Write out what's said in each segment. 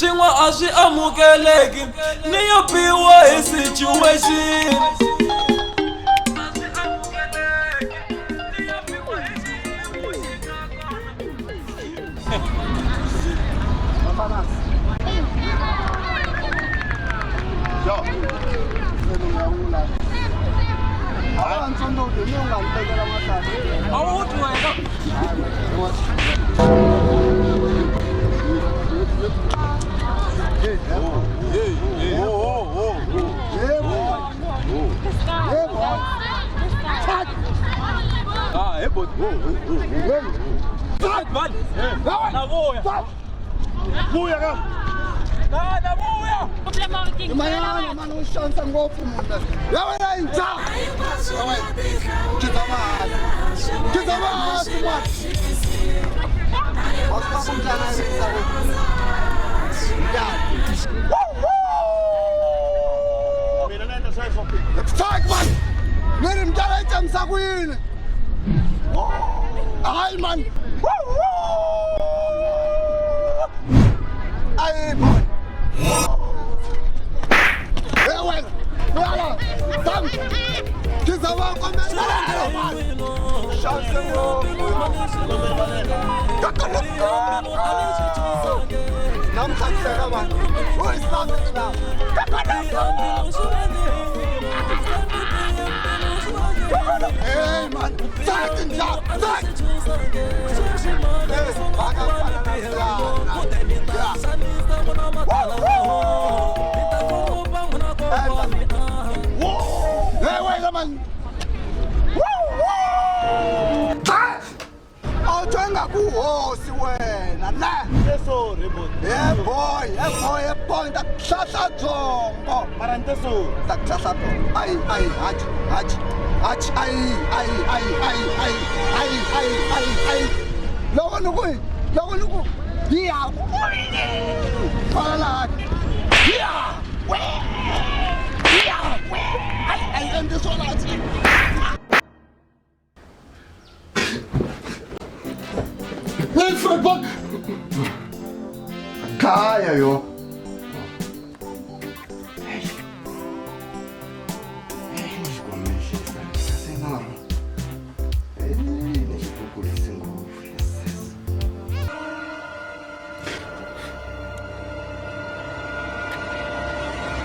Xin'we a swi amukeleki ni yo biwa hi situation. Kaya yo.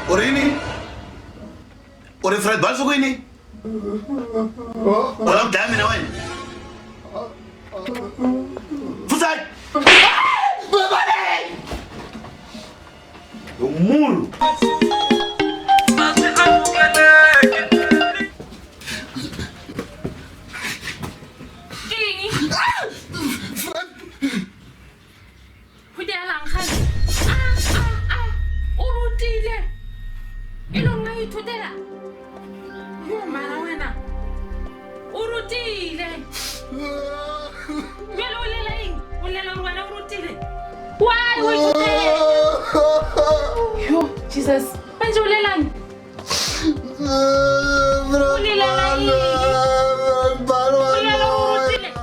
Orini? Ore Fred balso ko ini? Walang dami naman. Fusay! Babalik! Yung muro! Jesus, penjulelan. Ulilalai. Ulala urutile.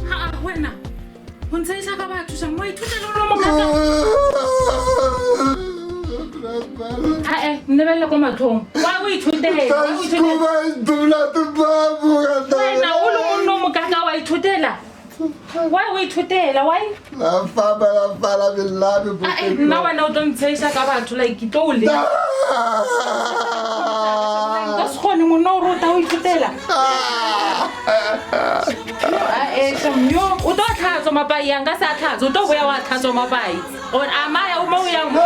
Ha, wena. Unsaisa ka batho sa mo ithutela lo mo kaka. Nebele ko matlhong. Wa o ithutela. Wena o lo mo mo kaka wa ithutela. Why we ithutela? Why? La fala billahi buke. Now I know don't say ka batho like itole. Ka skhone mo no rota o ithutela. Yo, o to tlhatso mapai yanga sa tlhatso o to boya wa tlhatso mapai. On amaya o mo yang mo.